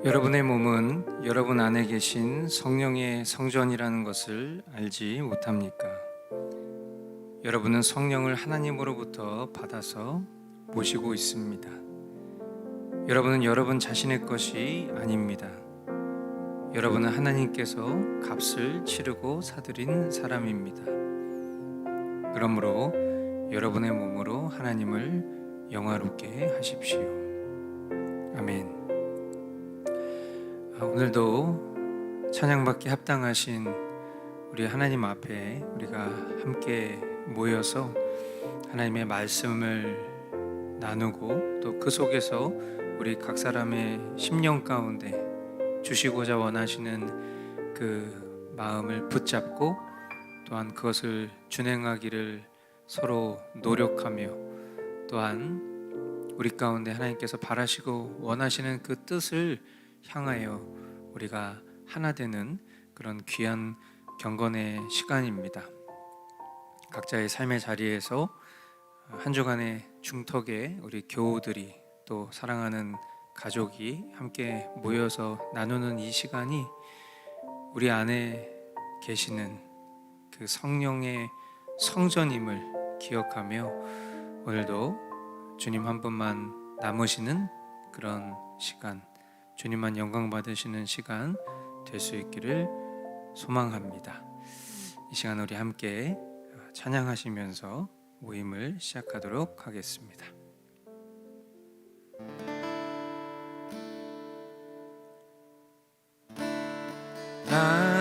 여러분의 몸은 여러분 안에 계신 성령의 성전이라는 것을 알지 못합니까? 여러분은 성령을 하나님으로부터 받아서 모시고 있습니다. 여러분은 여러분 자신의 것이 아닙니다. 여러분은 하나님께서 값을 치르고 사들인 사람입니다. 그러므로 여러분의 몸으로 하나님을 영화롭게 하십시오. 아멘. 오늘도 찬양받기 합당하신 우리 하나님 앞에 우리가 함께 모여서 하나님의 말씀을 나누고 또 그 속에서 우리 각 사람의 심령 가운데 주시고자 원하시는 그 마음을 붙잡고 또한 그것을 준행하기를 서로 노력하며 또한 우리 가운데 하나님께서 바라시고 원하시는 그 뜻을 향하여 우리가 하나 되는 그런 귀한 경건의 시간입니다. 각자의 삶의 자리에서 한 주간의 중턱에 우리 교우들이 또 사랑하는 가족이 함께 모여서 나누는 이 시간이 우리 안에 계시는 그 성령의 성전임을 기억하며 오늘도 주님 한 분만 남으시는 그런 시간, 주님만 영광 받으시는 시간 될 수 있기를 소망합니다. 이 시간 우리 함께 찬양하시면서 모임을 시작하도록 하겠습니다.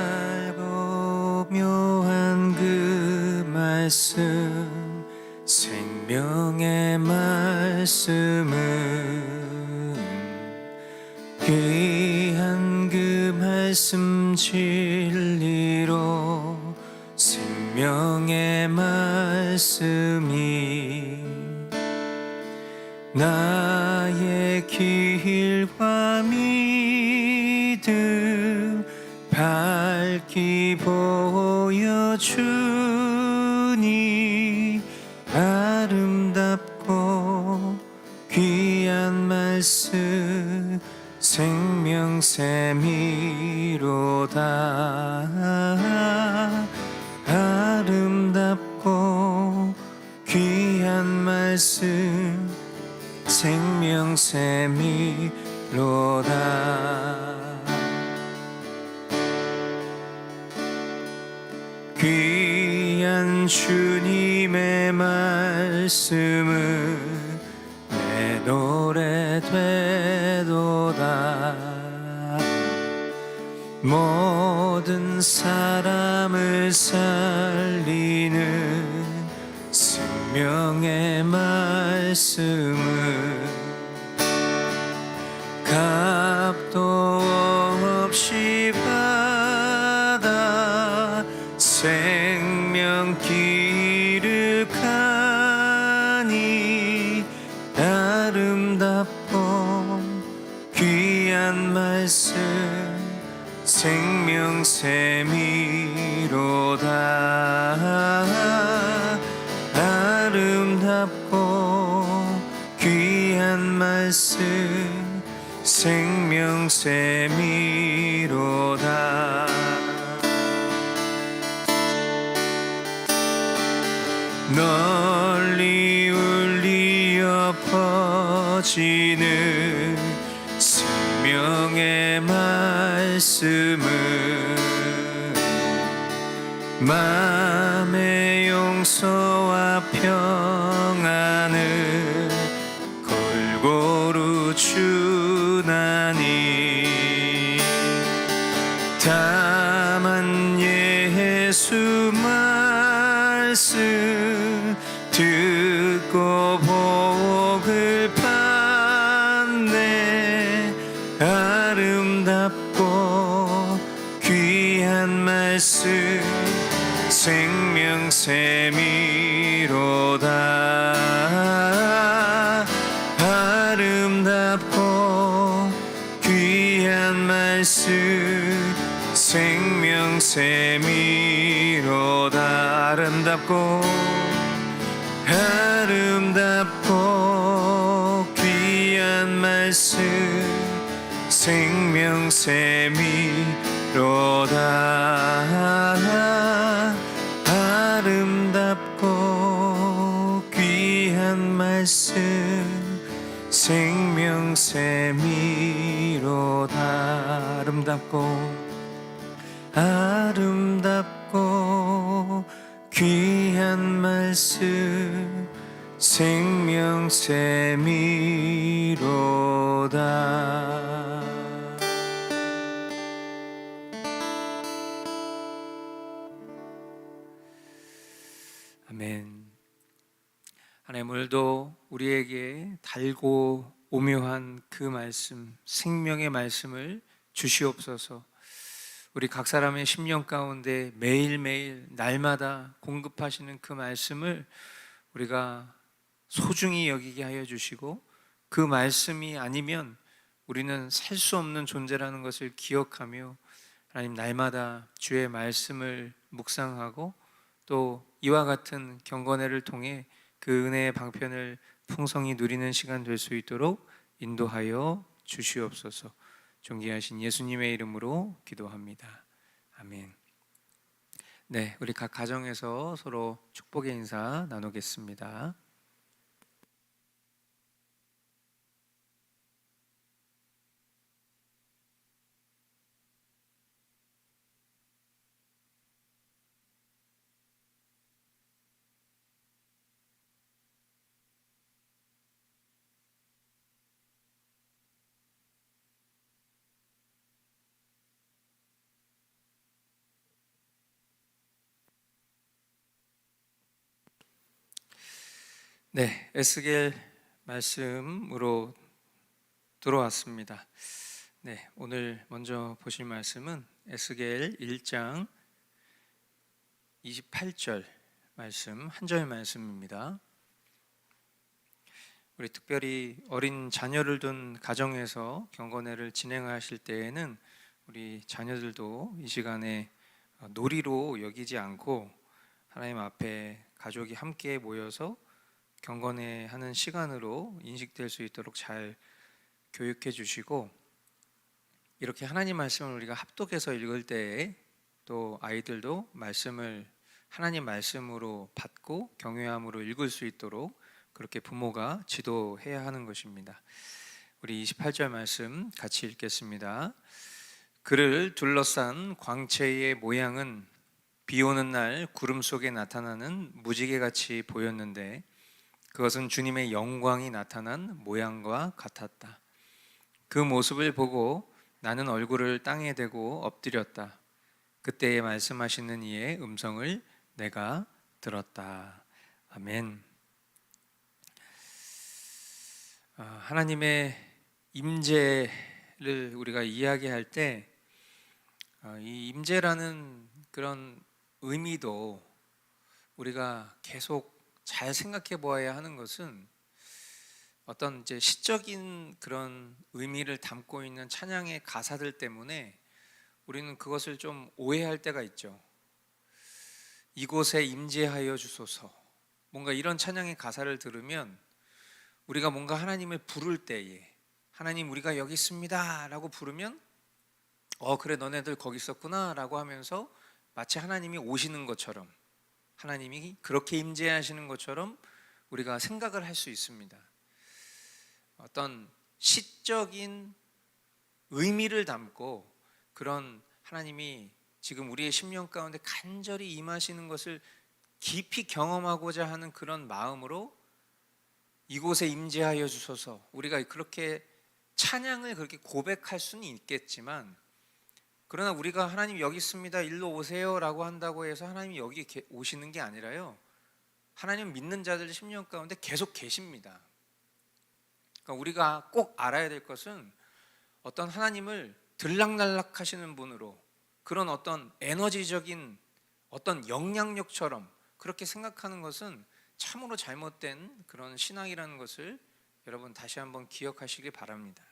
알고 묘한 그 말씀, 생명의 말씀은 귀한 그 말씀 진리로 생명의 말씀이 나의 길과 믿음 밝히 보여주니 아름답고 귀한 말씀 생명샘이로다. 아름답고 귀한 말씀 생명샘이로다. 귀한 주님의 말씀은 내 노래 되도다. 모든 사람을 살리는 생명의 말씀은 값도 없이 받아 생명 기르카니 아름답고 귀한 말씀 생명샘이로다. 아름답고 귀한 말씀 생명샘이로다. 널리 울리어 퍼지는 생명의 말씀은 마음의 용서와 평안을 골고루 주나니 다만 예수 말씀 듣고 복을 받네. 아름답고 귀한 말씀 생명샘이로다. 아름답고 귀한 말씀 생명샘이로다. 아름답고 귀한 말씀 생명샘이로다. 아름답고 귀한 말씀 생명샘이로다. 아름답고 귀한 말씀 생명샘이로다. 아멘. 하나님, 오늘도 우리에게 달고 오묘한 그 말씀, 생명의 말씀을 주시옵소서. 우리 각 사람의 심령 가운데 매일매일 날마다 공급하시는 그 말씀을 우리가 소중히 여기게 하여 주시고, 그 말씀이 아니면 우리는 살 수 없는 존재라는 것을 기억하며 하나님, 날마다 주의 말씀을 묵상하고 또 이와 같은 경건회를 통해 그 은혜의 방편을 풍성히 누리는 시간 될 수 있도록 인도하여 주시옵소서. 존귀하신 예수님의 이름으로 기도합니다. 아멘. 네, 우리 각 가정에서 서로 축복의 인사 나누겠습니다. 네, 에스겔 말씀으로 들어왔습니다. 네, 오늘 먼저 보실 말씀은 에스겔 1장 28절 말씀, 한 절 말씀입니다. 우리 특별히 어린 자녀를 둔 가정에서 경건회를 진행하실 때에는 우리 자녀들도 이 시간에 놀이로 여기지 않고 하나님 앞에 가족이 함께 모여서 경건회 하는 시간으로 인식될 수 있도록 잘 교육해 주시고, 이렇게 하나님 말씀을 우리가 합독해서 읽을 때에 또 아이들도 말씀을 하나님 말씀으로 받고 경외함으로 읽을 수 있도록 그렇게 부모가 지도해야 하는 것입니다. 우리 28절 말씀 같이 읽겠습니다. 그를 둘러싼 광채의 모양은 비 오는 날 구름 속에 나타나는 무지개같이 보였는데 그것은 주님의 영광이 나타난 모양과 같았다. 그 모습을 보고 나는 얼굴을 땅에 대고 엎드렸다. 그때에 말씀하시는 이의 음성을 내가 들었다. 아멘. 하나님의 임재를 우리가 이야기할 때 이 임재라는 그런 의미도 우리가 계속 잘 생각해 보아야 하는 것은, 어떤 이제 시적인 그런 의미를 담고 있는 찬양의 가사들 때문에 우리는 그것을 좀 오해할 때가 있죠. 이곳에 임재하여 주소서, 뭔가 이런 찬양의 가사를 들으면 우리가 뭔가 하나님을 부를 때에, 하나님 우리가 여기 있습니다 라고 부르면 그래 너네들 거기 있었구나 라고 하면서 마치 하나님이 오시는 것처럼, 하나님이 그렇게 임재하시는 것처럼 우리가 생각을 할 수 있습니다. 어떤 시적인 의미를 담고 그런 하나님이 지금 우리의 심령 가운데 간절히 임하시는 것을 깊이 경험하고자 하는 그런 마음으로 이곳에 임재하여 주소서, 우리가 그렇게 찬양을 그렇게 고백할 수는 있겠지만, 그러나 우리가 하나님 여기 있습니다 일로 오세요 라고 한다고 해서 하나님이 여기 오시는 게 아니라요, 하나님 믿는 자들 심령 가운데 계속 계십니다. 그러니까 우리가 꼭 알아야 될 것은, 어떤 하나님을 들락날락 하시는 분으로, 그런 어떤 에너지적인 어떤 영향력처럼 그렇게 생각하는 것은 참으로 잘못된 그런 신앙이라는 것을 여러분 다시 한번 기억하시길 바랍니다.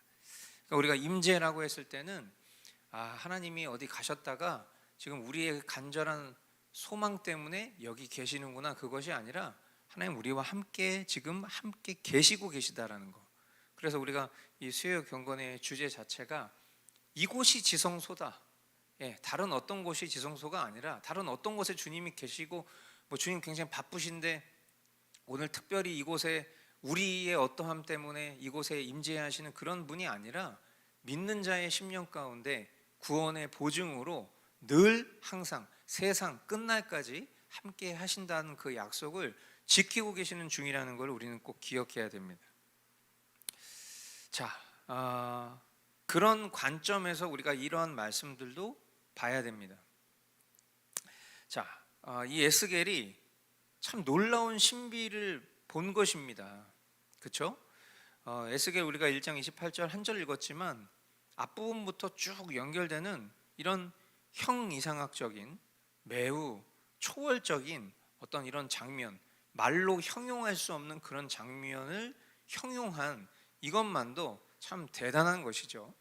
그러니까 우리가 임재라고 했을 때는 하나님이 어디 가셨다가 지금 우리의 간절한 소망 때문에 여기 계시는구나, 그것이 아니라 하나님 우리와 함께 지금 함께 계시고 계시다라는 거, 그래서 우리가 이 수요 경건의 주제 자체가 이곳이 지성소다. 다른 어떤 곳이 지성소가 아니라 다른 어떤 곳에 주님이 계시고 주님 굉장히 바쁘신데 오늘 특별히 이곳에 우리의 어떠함 때문에 이곳에 임재하시는 그런 분이 아니라 믿는 자의 심령 가운데 구원의 보증으로 늘 항상 세상 끝날까지 함께 하신다는 그 약속을 지키고 계시는 중이라는 걸 우리는 꼭 기억해야 됩니다. 자, 그런 관점에서 우리가 이러한 말씀들도 봐야 됩니다. 자, 이 에스겔이 참 놀라운 신비를 본 것입니다. 그렇죠? 에스겔 우리가 1장 28절 한 절 읽었지만 앞부분부터 쭉 연결되는 이런 형이상학적인 매우 초월적인 어떤 이런 장면, 말로 형용할 수 없는 그런 장면을 형용한 이것만도 참 대단한 것이죠.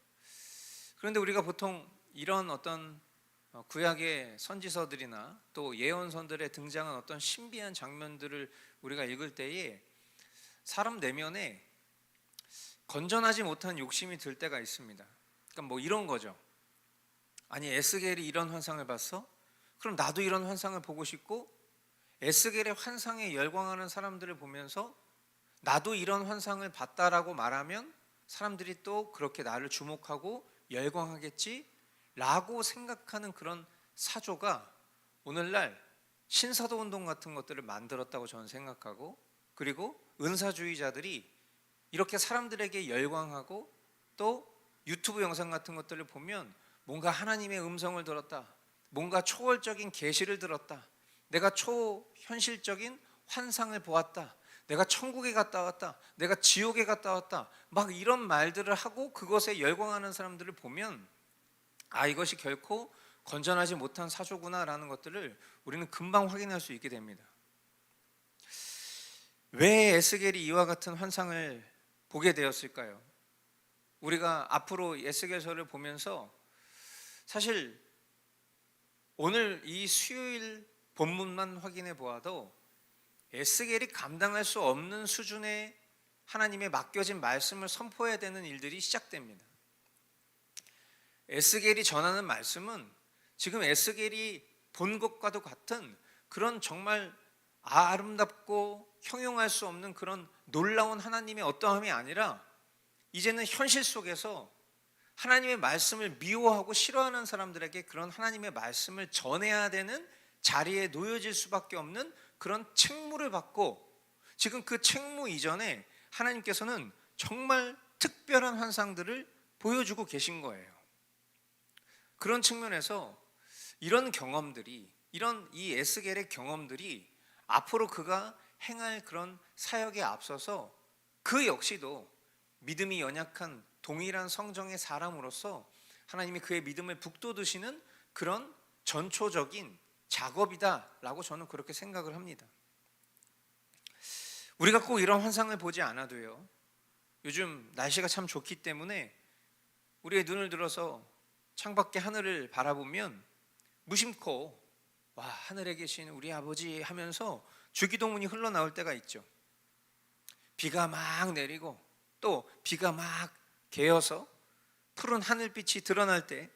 그런데 우리가 보통 이런 어떤 구약의 선지서들이나 또 예언서들에 등장한 어떤 신비한 장면들을 우리가 읽을 때에 사람 내면에 건전하지 못한 욕심이 들 때가 있습니다. 그러니까 이런 거죠. 아니, 에스겔이 이런 환상을 봤어? 그럼 나도 이런 환상을 보고 싶고, 에스겔의 환상에 열광하는 사람들을 보면서 나도 이런 환상을 봤다라고 말하면 사람들이 또 그렇게 나를 주목하고 열광하겠지? 라고 생각하는 그런 사조가 오늘날 신사도 운동 같은 것들을 만들었다고 저는 생각하고, 그리고 은사주의자들이 이렇게 사람들에게 열광하고 또 유튜브 영상 같은 것들을 보면 뭔가 하나님의 음성을 들었다, 뭔가 초월적인 계시를 들었다, 내가 초현실적인 환상을 보았다, 내가 천국에 갔다 왔다, 내가 지옥에 갔다 왔다, 막 이런 말들을 하고 그것에 열광하는 사람들을 보면 이것이 결코 건전하지 못한 사조구나 라는 것들을 우리는 금방 확인할 수 있게 됩니다. 왜 에스겔이 이와 같은 환상을 보게 되었을까요? 우리가 앞으로 에스겔서를 보면서 사실 오늘 이 수요일 본문만 확인해 보아도 에스겔이 감당할 수 없는 수준의 하나님의 맡겨진 말씀을 선포해야 되는 일들이 시작됩니다. 에스겔이 전하는 말씀은 지금 에스겔이 본 것과도 같은 그런 정말 아름답고 형용할 수 없는 그런 놀라운 하나님의 어떠함이 아니라 이제는 현실 속에서 하나님의 말씀을 미워하고 싫어하는 사람들에게 그런 하나님의 말씀을 전해야 되는 자리에 놓여질 수밖에 없는 그런 책무를 받고, 지금 그 책무 이전에 하나님께서는 정말 특별한 환상들을 보여주고 계신 거예요. 그런 측면에서 이런 경험들이, 이런 이 에스겔의 경험들이 앞으로 그가 행할 그런 사역에 앞서서 그 역시도 믿음이 연약한 동일한 성정의 사람으로서 하나님이 그의 믿음을 북돋으시는 그런 전초적인 작업이다라고 저는 그렇게 생각을 합니다. 우리가 꼭 이런 환상을 보지 않아도요, 요즘 날씨가 참 좋기 때문에 우리의 눈을 들어서 창밖의 하늘을 바라보면 무심코 와, 하늘에 계신 우리 아버지 하면서 주기도문이 흘러나올 때가 있죠. 비가 막 내리고 또 비가 막 개어서 푸른 하늘빛이 드러날 때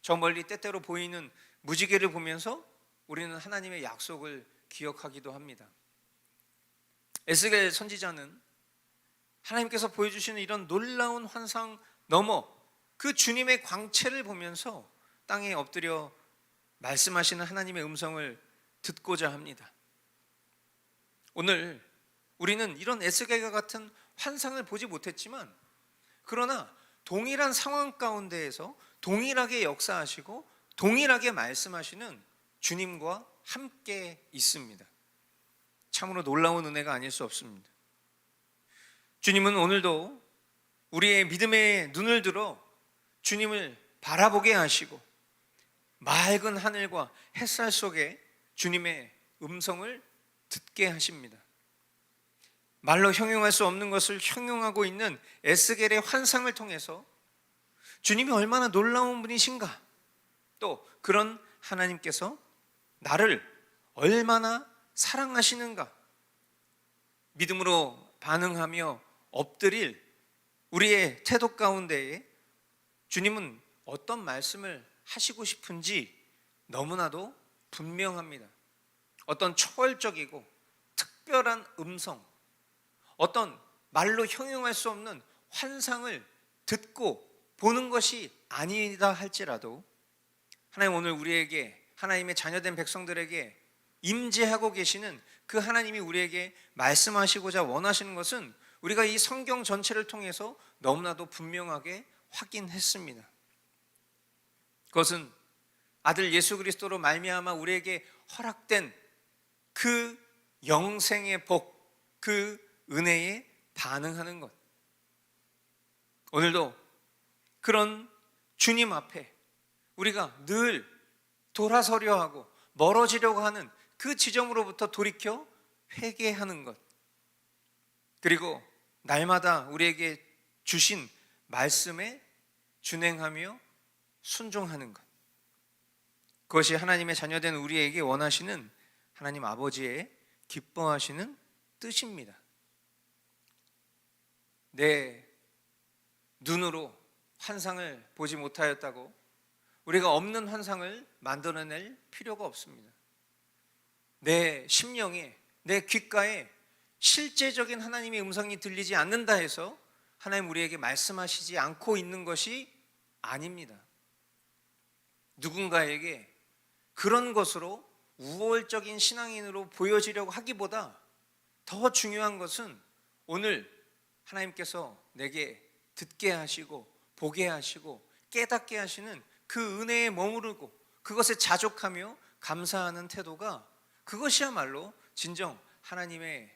저 멀리 때때로 보이는 무지개를 보면서 우리는 하나님의 약속을 기억하기도 합니다. 에스겔 선지자는 하나님께서 보여주시는 이런 놀라운 환상 넘어 그 주님의 광채를 보면서 땅에 엎드려 말씀하시는 하나님의 음성을 듣고자 합니다. 오늘 우리는 이런 에스겔과 같은 환상을 보지 못했지만, 그러나 동일한 상황 가운데에서 동일하게 역사하시고 동일하게 말씀하시는 주님과 함께 있습니다. 참으로 놀라운 은혜가 아닐 수 없습니다. 주님은 오늘도 우리의 믿음의 눈을 들어 주님을 바라보게 하시고 맑은 하늘과 햇살 속에 주님의 음성을 듣게 하십니다. 말로 형용할 수 없는 것을 형용하고 있는 에스겔의 환상을 통해서 주님이 얼마나 놀라운 분이신가, 또 그런 하나님께서 나를 얼마나 사랑하시는가, 믿음으로 반응하며 엎드릴 우리의 태도 가운데에 주님은 어떤 말씀을 하시고 싶은지 너무나도 분명합니다. 어떤 초월적이고 특별한 음성, 어떤 말로 형용할 수 없는 환상을 듣고 보는 것이 아니다 할지라도 하나님 오늘 우리에게, 하나님의 자녀된 백성들에게 임재하고 계시는 그 하나님이 우리에게 말씀하시고자 원하시는 것은 우리가 이 성경 전체를 통해서 너무나도 분명하게 확인했습니다. 그것은 아들 예수 그리스도로 말미암아 우리에게 허락된 그 영생의 복, 그 은혜에 반응하는 것. 오늘도 그런 주님 앞에 우리가 늘 돌아서려 하고 멀어지려고 하는 그 지점으로부터 돌이켜 회개하는 것, 그리고 날마다 우리에게 주신 말씀에 준행하며 순종하는 것, 그것이 하나님의 자녀된 우리에게 원하시는 하나님 아버지의 기뻐하시는 뜻입니다. 내 눈으로 환상을 보지 못하였다고 우리가 없는 환상을 만들어낼 필요가 없습니다. 내 심령에, 내 귓가에 실제적인 하나님의 음성이 들리지 않는다 해서 하나님 우리에게 말씀하시지 않고 있는 것이 아닙니다. 누군가에게 그런 것으로 우월적인 신앙인으로 보여지려고 하기보다 더 중요한 것은 오늘 하나님께서 내게 듣게 하시고 보게 하시고 깨닫게 하시는 그 은혜에 머무르고 그것에 자족하며 감사하는 태도가, 그것이야말로 진정 하나님의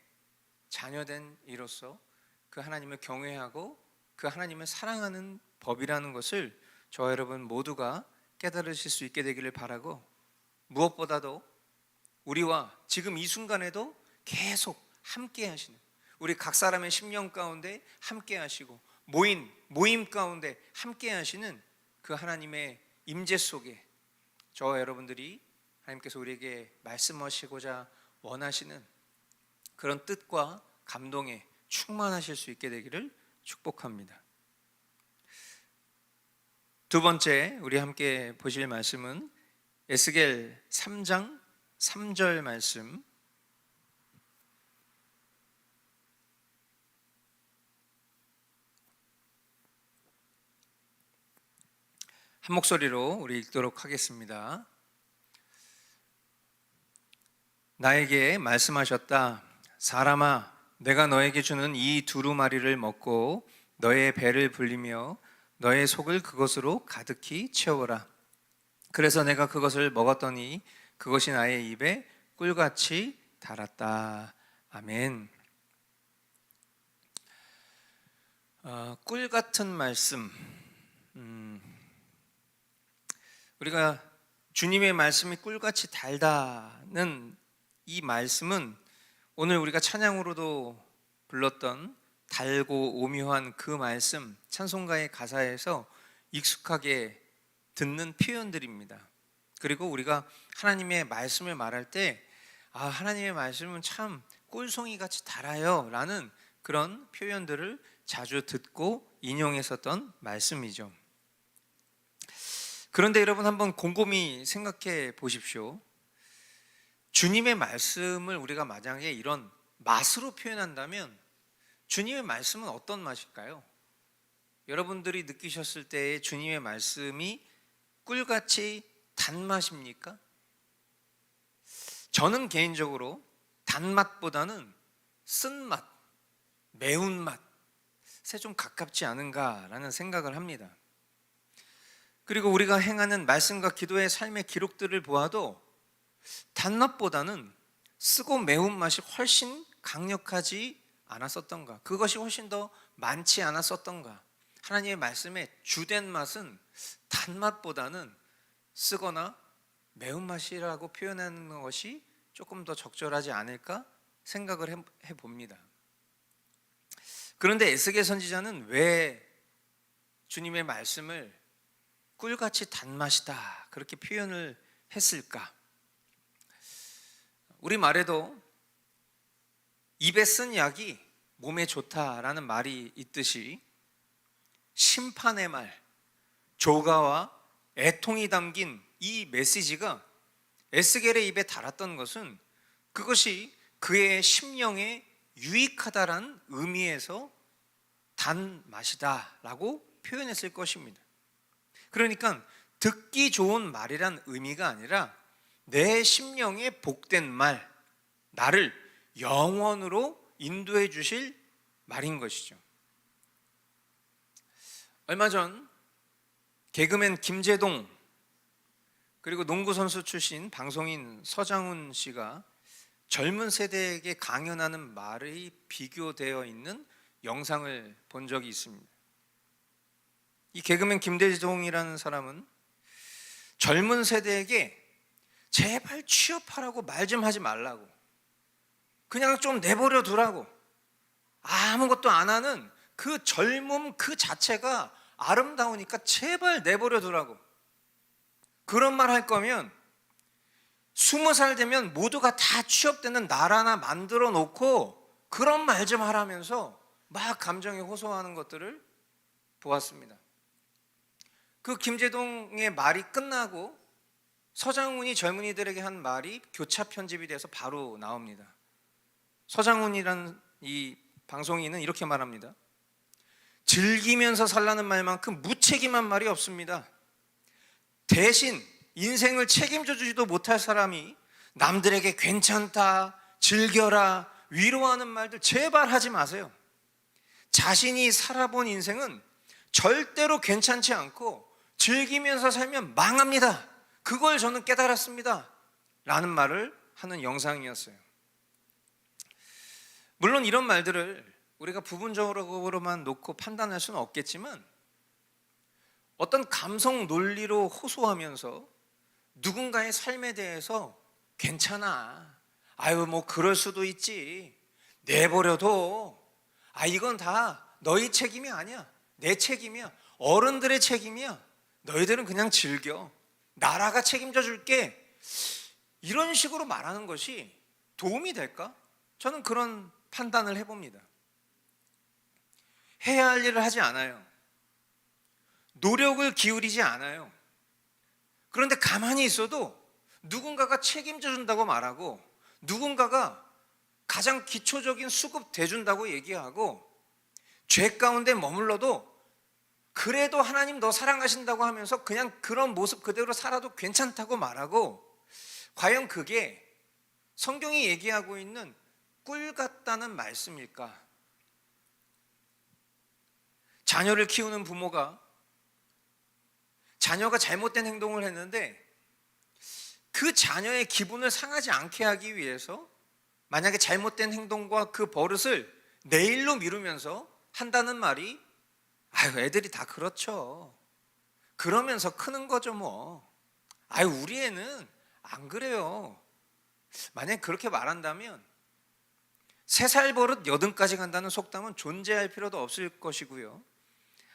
자녀된 이로서 그 하나님을 경외하고 그 하나님을 사랑하는 법이라는 것을 저와 여러분 모두가 깨달으실 수 있게 되기를 바라고, 무엇보다도 우리와 지금 이 순간에도 계속 함께 하시는, 우리 각 사람의 심령 가운데 함께 하시고 모임 가운데 함께 하시는 그 하나님의 임재 속에 저와 여러분들이 하나님께서 우리에게 말씀하시고자 원하시는 그런 뜻과 감동에 충만하실 수 있게 되기를 축복합니다. 두 번째 우리 함께 보실 말씀은 에스겔 3장 3절 말씀, 한 목소리로 우리 읽도록 하겠습니다. 나에게 말씀하셨다. 사람아, 내가 너에게 주는 이 두루마리를 먹고 너의 배를 불리며 너의 속을 그것으로 가득히 채워라. 그래서 내가 그것을 먹었더니 그것이 나의 입에 꿀같이 달았다. 아멘. 꿀 같은 말씀. 우리가 주님의 말씀이 꿀같이 달다는 이 말씀은 오늘 우리가 찬양으로도 불렀던 달고 오묘한 그 말씀, 찬송가의 가사에서 익숙하게 듣는 표현들입니다. 그리고 우리가 하나님의 말씀을 말할 때 하나님의 말씀은 참 꿀송이 같이 달아요 라는 그런 표현들을 자주 듣고 인용했었던 말씀이죠. 그런데 여러분 한번 곰곰이 생각해 보십시오. 주님의 말씀을 우리가 만약에 이런 맛으로 표현한다면 주님의 말씀은 어떤 맛일까요? 여러분들이 느끼셨을 때의 주님의 말씀이 꿀같이 단맛입니까? 저는 개인적으로 단맛보다는 쓴맛, 매운맛에 좀 가깝지 않은가라는 생각을 합니다. 그리고 우리가 행하는 말씀과 기도의 삶의 기록들을 보아도 단맛보다는 쓰고 매운맛이 훨씬 강력하지 않았었던가, 그것이 훨씬 더 많지 않았었던가. 하나님의 말씀의 주된 맛은 단맛보다는 쓰거나 매운맛이라고 표현하는 것이 조금 더 적절하지 않을까 생각을 해봅니다. 그런데 에스겔 선지자는 왜 주님의 말씀을 꿀같이 단맛이다 그렇게 표현을 했을까? 우리 말에도 입에 쓴 약이 몸에 좋다라는 말이 있듯이 심판의 말, 조가와 애통이 담긴 이 메시지가 에스겔의 입에 달았던 것은 그것이 그의 심령에 유익하다라는 의미에서 단 맛이다라고 표현했을 것입니다. 그러니까 듣기 좋은 말이란 의미가 아니라 내 심령에 복된 말, 나를 영원으로 인도해 주실 말인 것이죠. 얼마 전 개그맨 김재동 그리고 농구선수 출신 방송인 서장훈 씨가 젊은 세대에게 강연하는 말이 비교되어 있는 영상을 본 적이 있습니다. 이 개그맨 김재동이라는 사람은 젊은 세대에게 제발 취업하라고 말 좀 하지 말라고, 그냥 좀 내버려 두라고, 아무것도 안 하는 그 젊음 그 자체가 아름다우니까 제발 내버려 두라고, 그런 말 할 거면 20살 되면 모두가 다 취업되는 나라나 만들어 놓고 그런 말 좀 하라면서 막 감정에 호소하는 것들을 보았습니다. 그 김재동의 말이 끝나고 서장훈이 젊은이들에게 한 말이 교차 편집이 돼서 바로 나옵니다. 서장훈이라는 이 방송인은 이렇게 말합니다. 즐기면서 살라는 말만큼 무책임한 말이 없습니다. 대신 인생을 책임져 주지도 못할 사람이 남들에게 괜찮다, 즐겨라, 위로하는 말들 제발 하지 마세요. 자신이 살아본 인생은 절대로 괜찮지 않고 즐기면서 살면 망합니다. 그걸 저는 깨달았습니다. 라는 말을 하는 영상이었어요. 물론 이런 말들을 우리가 부분적으로만 놓고 판단할 수는 없겠지만 어떤 감성 논리로 호소하면서 누군가의 삶에 대해서 괜찮아, 아유 뭐 그럴 수도 있지, 내버려둬, 아 이건 다 너희 책임이 아니야, 내 책임이야, 어른들의 책임이야, 너희들은 그냥 즐겨, 나라가 책임져 줄게, 이런 식으로 말하는 것이 도움이 될까? 저는 그런 판단을 해봅니다. 해야 할 일을 하지 않아요. 노력을 기울이지 않아요. 그런데 가만히 있어도 누군가가 책임져 준다고 말하고, 누군가가 가장 기초적인 수급 대준다고 얘기하고, 죄 가운데 머물러도 그래도 하나님 너 사랑하신다고 하면서 그냥 그런 모습 그대로 살아도 괜찮다고 말하고, 과연 그게 성경이 얘기하고 있는 꿀 같다는 말씀일까? 자녀를 키우는 부모가 자녀가 잘못된 행동을 했는데 그 자녀의 기분을 상하지 않게 하기 위해서 만약에 잘못된 행동과 그 버릇을 내일로 미루면서 한다는 말이, 아유 애들이 다 그렇죠, 그러면서 크는 거죠 뭐, 아유 우리 애는 안 그래요, 만약 그렇게 말한다면 3살 버릇 80까지 간다는 속담은 존재할 필요도 없을 것이고요.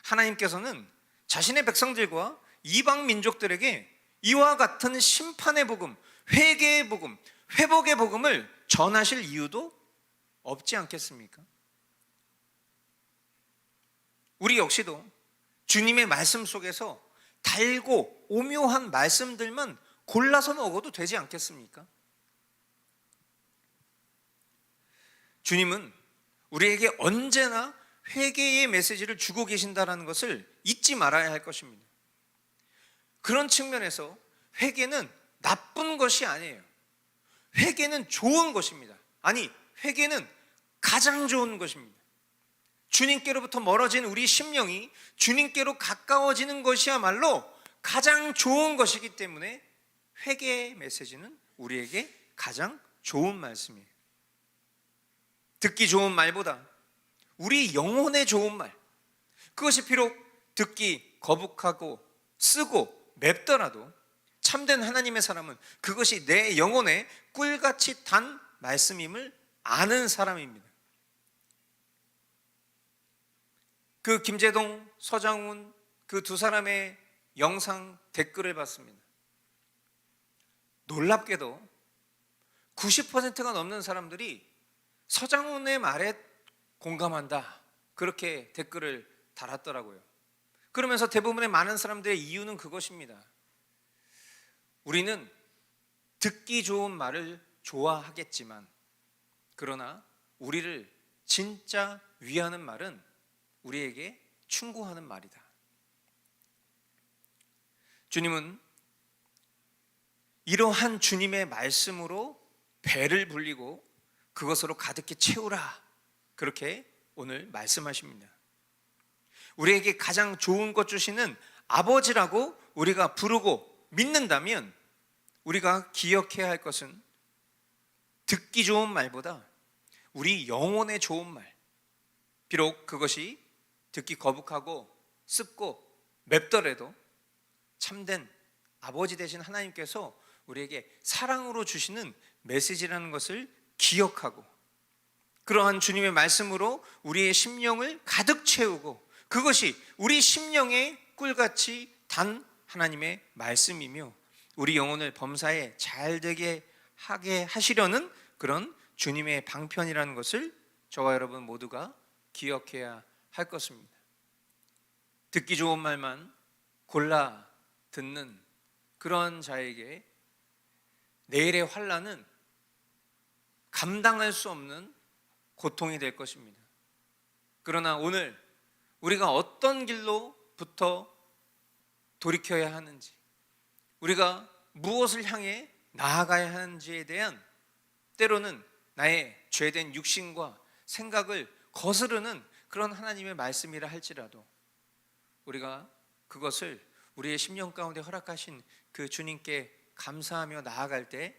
하나님께서는 자신의 백성들과 이방 민족들에게 이와 같은 심판의 복음, 회개의 복음, 회복의 복음을 전하실 이유도 없지 않겠습니까? 우리 역시도 주님의 말씀 속에서 달고 오묘한 말씀들만 골라서 먹어도 되지 않겠습니까? 주님은 우리에게 언제나 회개의 메시지를 주고 계신다는 것을 잊지 말아야 할 것입니다. 그런 측면에서 회개는 나쁜 것이 아니에요. 회개는 좋은 것입니다. 아니, 회개는 가장 좋은 것입니다. 주님께로부터 멀어진 우리 심령이 주님께로 가까워지는 것이야말로 가장 좋은 것이기 때문에 회개의 메시지는 우리에게 가장 좋은 말씀이에요. 듣기 좋은 말보다 우리 영혼에 좋은 말, 그것이 비록 듣기 거북하고 쓰고 맵더라도 참된 하나님의 사람은 그것이 내 영혼에 꿀같이 단 말씀임을 아는 사람입니다. 그 김재동, 서장훈 그 두 사람의 영상 댓글을 봤습니다. 놀랍게도 90%가 넘는 사람들이 서장훈의 말에 공감한다, 그렇게 댓글을 달았더라고요. 그러면서 대부분의 많은 사람들의 이유는 그것입니다. 우리는 듣기 좋은 말을 좋아하겠지만, 그러나 우리를 진짜 위하는 말은 우리에게 충고하는 말이다. 주님은 이러한 주님의 말씀으로 배를 불리고 그것으로 가득히 채우라, 그렇게 오늘 말씀하십니다. 우리에게 가장 좋은 것 주시는 아버지라고 우리가 부르고 믿는다면 우리가 기억해야 할 것은 듣기 좋은 말보다 우리 영혼에 좋은 말, 비록 그것이 듣기 거북하고 습고 맵더라도 참된 아버지 되신 하나님께서 우리에게 사랑으로 주시는 메시지라는 것을 기억하고, 그러한 주님의 말씀으로 우리의 심령을 가득 채우고, 그것이 우리 심령의 꿀같이 단 하나님의 말씀이며 우리 영혼을 범사에 잘 되게 하게 하시려는 그런 주님의 방편이라는 것을 저와 여러분 모두가 기억해야 할 것입니다. 듣기 좋은 말만 골라 듣는 그런 자에게 내일의 환난은 감당할 수 없는 고통이 될 것입니다. 그러나 오늘 우리가 어떤 길로부터 돌이켜야 하는지, 우리가 무엇을 향해 나아가야 하는지에 대한, 때로는 나의 죄된 육신과 생각을 거스르는 그런 하나님의 말씀이라 할지라도 우리가 그것을 우리의 심령 가운데 허락하신 그 주님께 감사하며 나아갈 때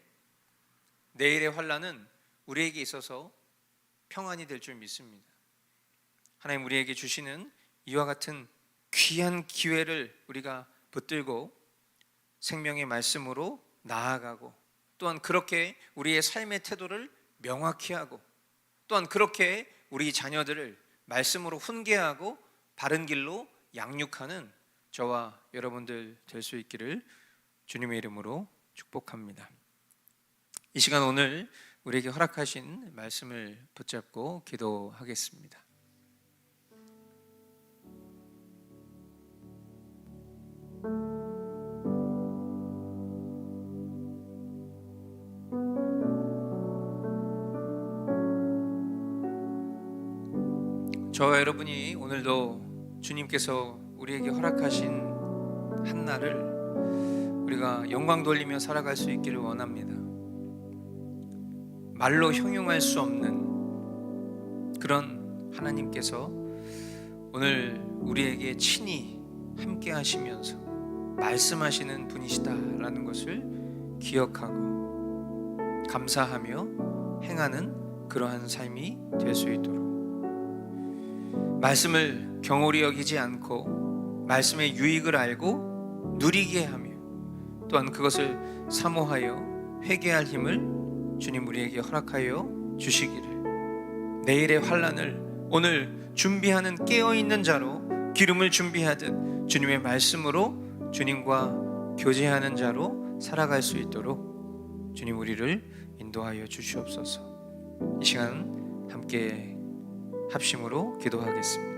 내일의 환난은 우리에게 있어서 평안이 될 줄 믿습니다. 하나님 우리에게 주시는 이와 같은 귀한 기회를 우리가 붙들고 생명의 말씀으로 나아가고, 또한 그렇게 우리의 삶의 태도를 명확히 하고, 또한 그렇게 우리 자녀들을 말씀으로 훈계하고 바른 길로 양육하는 저와 여러분들 될 수 있기를 주님의 이름으로 축복합니다. 이 시간 오늘 우리에게 허락하신 말씀을 붙잡고 기도하겠습니다. 저와 여러분이 오늘도 주님께서 우리에게 허락하신 한 날을 우리가 영광 돌리며 살아갈 수 있기를 원합니다. 말로 형용할 수 없는 그런 하나님께서 오늘 우리에게 친히 함께 하시면서 말씀하시는 분이시다라는 것을 기억하고 감사하며 행하는 그러한 삶이 될 수 있도록, 말씀을 경홀히 여기지 않고 말씀의 유익을 알고 누리게 하며, 또한 그것을 사모하여 회개할 힘을 주님 우리에게 허락하여 주시기를, 내일의 환난을 오늘 준비하는 깨어있는 자로 기름을 준비하듯 주님의 말씀으로 주님과 교제하는 자로 살아갈 수 있도록 주님 우리를 인도하여 주시옵소서. 이 시간 함께 합심으로 기도하겠습니다.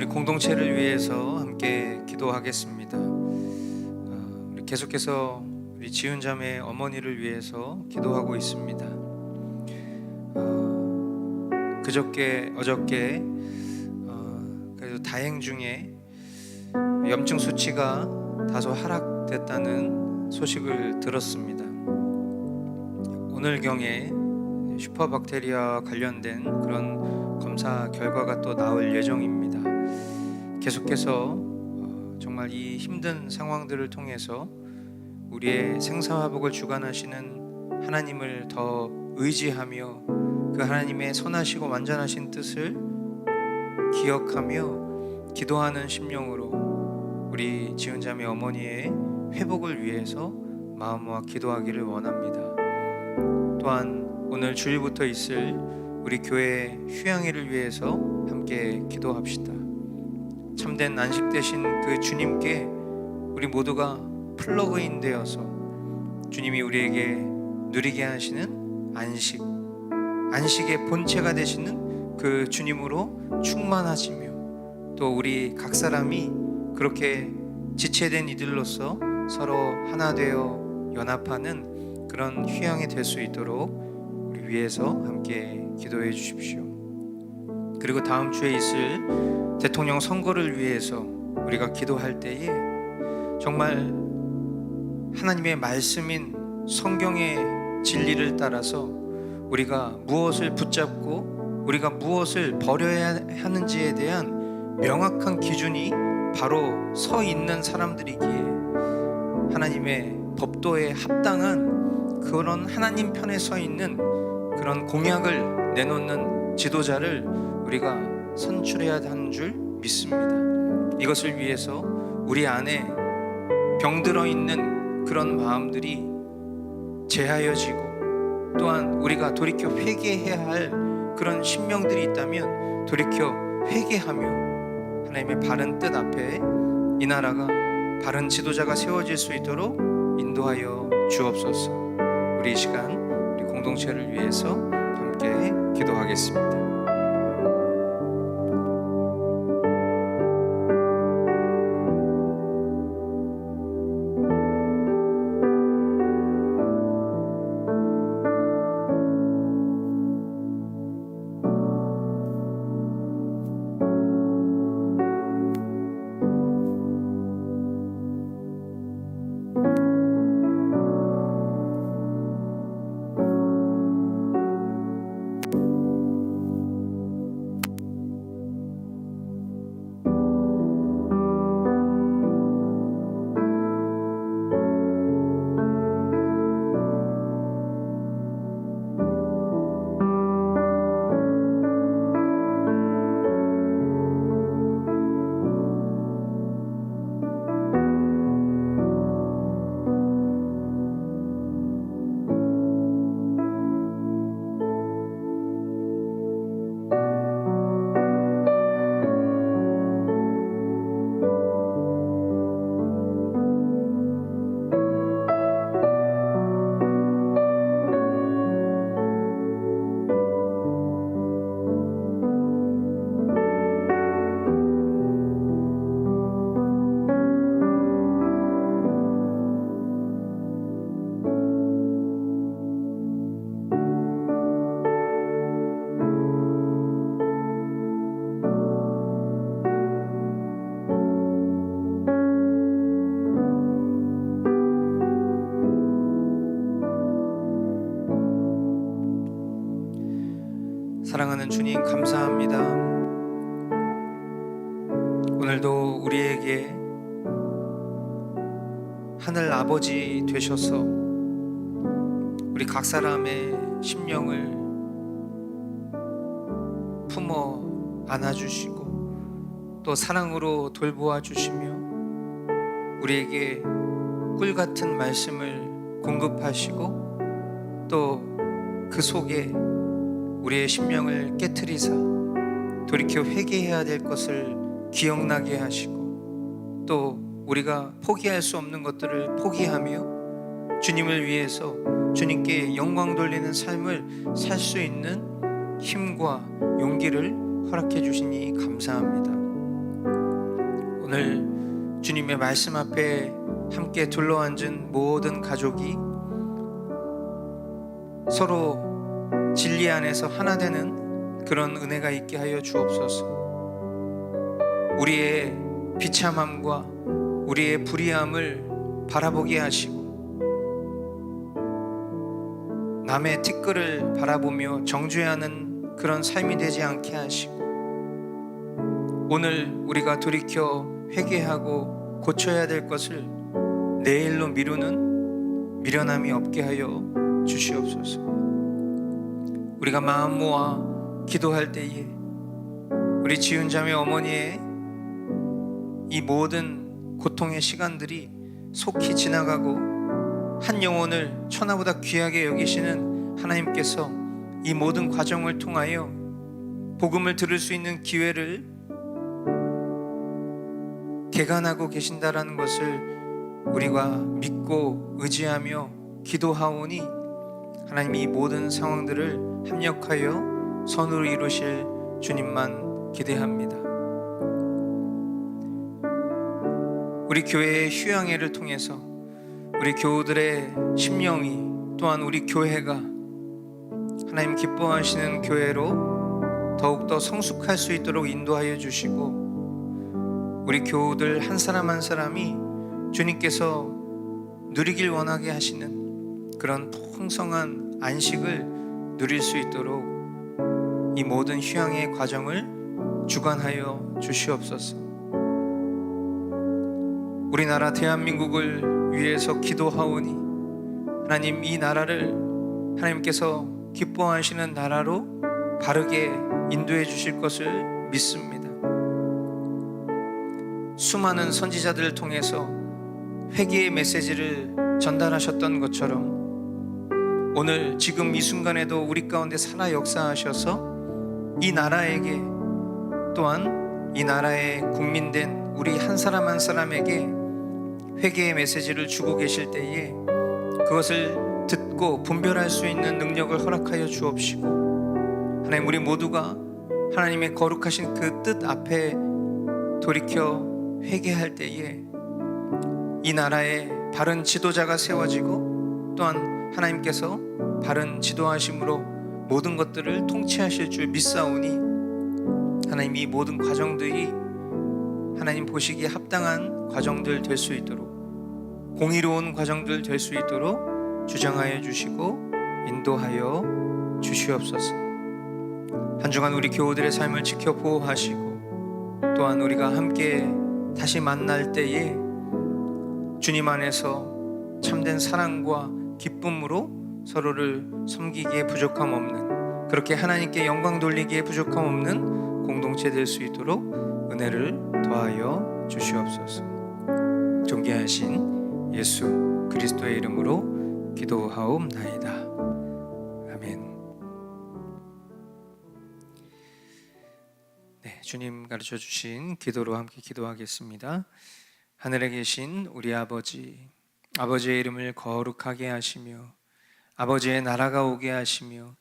우리 공동체를 위해서 함께 기도하겠습니다. 우리 계속해서 우리 지은 자매 어머니를 위해서 기도하고 있습니다. 어저께 그래도 다행 중에 염증 수치가 다소 하락됐다는 소식을 들었습니다. 오늘경에 슈퍼박테리아와 관련된 그런 검사 결과가 또 나올 예정입니다. 계속해서 정말 이 힘든 상황들을 통해서 우리의 생사화복을 주관하시는 하나님을 더 의지하며 그 하나님의 선하시고 완전하신 뜻을 기억하며 기도하는 심령으로 우리 지은 자매 어머니의 회복을 위해서 마음 모아 기도하기를 원합니다. 또한 오늘 주일부터 있을 우리 교회 휴양일을 위해서 함께 기도합시다. 참된 안식 되신 그 주님께 우리 모두가 플러그인 되어서 주님이 우리에게 누리게 하시는 안식의 본체가 되시는 그 주님으로 충만하시며 또 우리 각 사람이 그렇게 지체된 이들로서 서로 하나 되어 연합하는 그런 휴양이 될 수 있도록 우리 위해서 함께 기도해 주십시오. 그리고 다음 주에 있을 대통령 선거를 위해서 우리가 기도할 때에 정말 하나님의 말씀인 성경의 진리를 따라서 우리가 무엇을 붙잡고 우리가 무엇을 버려야 하는지에 대한 명확한 기준이 바로 서 있는 사람들이기에 하나님의 법도에 합당한 그런 하나님 편에 서 있는 그런 공약을 내놓는 지도자를 우리가 선출해야 하는 줄 믿습니다. 이것을 위해서 우리 안에 병들어 있는 그런 마음들이 제하여지고 또한 우리가 돌이켜 회개해야 할 그런 심령들이 있다면 돌이켜 회개하며 하나님의 바른 뜻 앞에 이 나라가 바른 지도자가 세워질 수 있도록 인도하여 주옵소서. 우리 이 시간 우리 공동체를 위해서 함께 기도하겠습니다. 사랑하는 주님, 감사합니다. 오늘도 우리에게 하늘 아버지 되셔서 우리 각 사람의 심령을 품어 안아주시고 또 사랑으로 돌보아 주시며 우리에게 꿀 같은 말씀을 공급하시고 또 그 속에 우리의 심령을 깨트리사 돌이켜 회개해야 될 것을 기억나게 하시고 또 우리가 포기할 수 없는 것들을 포기하며 주님을 위해서 주님께 영광 돌리는 삶을 살 수 있는 힘과 용기를 허락해 주시니 감사합니다. 오늘 주님의 말씀 앞에 함께 둘러앉은 모든 가족이 서로 진리 안에서 하나 되는 그런 은혜가 있게 하여 주옵소서. 우리의 비참함과 우리의 불의함을 바라보게 하시고 남의 티끌을 바라보며 정죄하는 그런 삶이 되지 않게 하시고 오늘 우리가 돌이켜 회개하고 고쳐야 될 것을 내일로 미루는 미련함이 없게 하여 주시옵소서. 우리가 마음 모아 기도할 때에 우리 지은 자매 어머니의 이 모든 고통의 시간들이 속히 지나가고 한 영혼을 천하보다 귀하게 여기시는 하나님께서 이 모든 과정을 통하여 복음을 들을 수 있는 기회를 개간하고 계신다라는 것을 우리가 믿고 의지하며 기도하오니 하나님 이 모든 상황들을 합력하여 선으로 이루실 주님만 기대합니다. 우리 교회의 휴양회를 통해서 우리 교우들의 심령이 또한 우리 교회가 하나님 기뻐하시는 교회로 더욱더 성숙할 수 있도록 인도하여 주시고 우리 교우들 한 사람 한 사람이 주님께서 누리길 원하게 하시는 그런 풍성한 안식을 누릴 수 있도록 이 모든 휴양의 과정을 주관하여 주시옵소서. 우리나라 대한민국을 위해서 기도하오니 하나님 이 나라를 하나님께서 기뻐하시는 나라로 바르게 인도해 주실 것을 믿습니다. 수많은 선지자들을 통해서 회개의 메시지를 전달하셨던 것처럼 오늘 지금 이 순간에도 우리 가운데 살아 역사하셔서 이 나라에게 또한 이 나라의 국민된 우리 한 사람 한 사람에게 회개의 메시지를 주고 계실 때에 그것을 듣고 분별할 수 있는 능력을 허락하여 주옵시고 하나님 우리 모두가 하나님의 거룩하신 그 뜻 앞에 돌이켜 회개할 때에 이 나라에 바른 지도자가 세워지고 또한 하나님께서 바른 지도하심으로 모든 것들을 통치하실 줄 믿사오니 하나님 이 모든 과정들이 하나님 보시기에 합당한 과정들 될 수 있도록 공의로운 과정들 될 수 있도록 주장하여 주시고 인도하여 주시옵소서. 한 주간 우리 교우들의 삶을 지켜 보호하시고 또한 우리가 함께 다시 만날 때에 주님 안에서 참된 사랑과 기쁨으로 서로를 섬기기에 부족함 없는 그렇게 하나님께 영광 돌리기에 부족함 없는 공동체 될 수 있도록 은혜를 더하여 주시옵소서. 존귀하신 예수 그리스도의 이름으로 기도하옵나이다. 아멘. 네, 주님 가르쳐 주신 기도로 함께 기도하겠습니다. 하늘에 계신 우리 아버지, 아버지의 이름을 거룩하게 하시며 아버지의 나라가 오게 하시며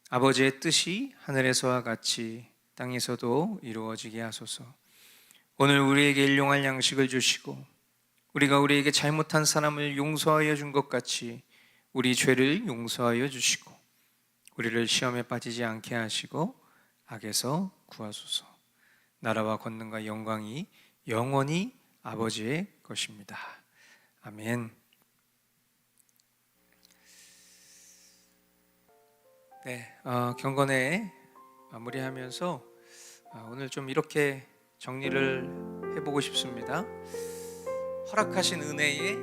아버지의 뜻이 하늘에서와 같이 땅에서도 이루어지게 하소서. 오늘 우리에게 일용할 양식을 주시고 우리가 우리에게 잘못한 사람을 용서하여 준 것 같이 우리 죄를 용서하여 주시고 우리를 시험에 빠지지 않게 하시고 악에서 구하소서. 나라와 권능과 영광이 영원히 아버지의 것입니다. 아멘. 네, 경건회 마무리하면서 오늘 좀 이렇게 정리를 해보고 싶습니다. 허락하신 은혜에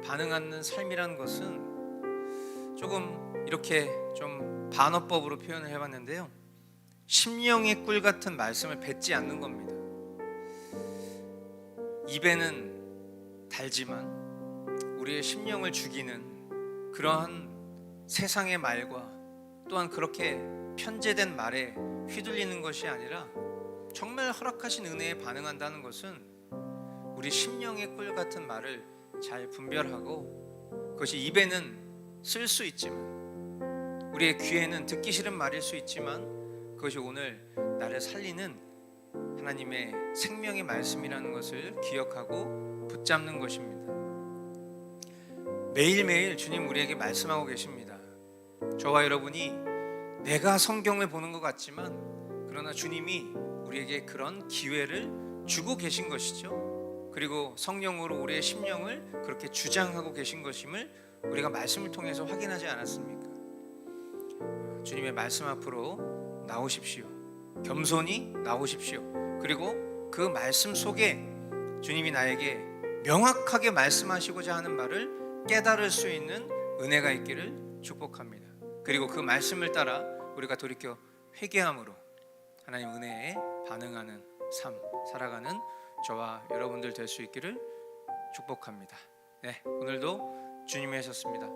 반응하는 삶이라는 것은 조금 이렇게 좀 반어법으로 표현을 해봤는데요, 심령의 꿀 같은 말씀을 뱉지 않는 겁니다. 입에는 달지만 우리의 심령을 죽이는 그러한 세상의 말과 또한 그렇게 편제된 말에 휘둘리는 것이 아니라 정말 허락하신 은혜에 반응한다는 것은 우리 심령의 꿀 같은 말을 잘 분별하고 그것이 입에는 쓸 수 있지만 우리의 귀에는 듣기 싫은 말일 수 있지만 그것이 오늘 나를 살리는 하나님의 생명의 말씀이라는 것을 기억하고 붙잡는 것입니다. 매일매일 주님 우리에게 말씀하고 계십니다. 저와 여러분이 내가 성경을 보는 것 같지만 그러나 주님이 우리에게 그런 기회를 주고 계신 것이죠. 그리고 성령으로 우리의 심령을 그렇게 주장하고 계신 것임을 우리가 말씀을 통해서 확인하지 않았습니까? 주님의 말씀 앞으로 나오십시오. 겸손히 나오십시오. 그리고 그 말씀 속에 주님이 나에게 명확하게 말씀하시고자 하는 말을 깨달을 수 있는 은혜가 있기를 축복합니다. 그리고 그 말씀을 따라 우리가 돌이켜 회개함으로 하나님 은혜에 반응하는 삶 살아가는 저와 여러분들 될 수 있기를 축복합니다. 네, 오늘도 주님이 하셨습니다.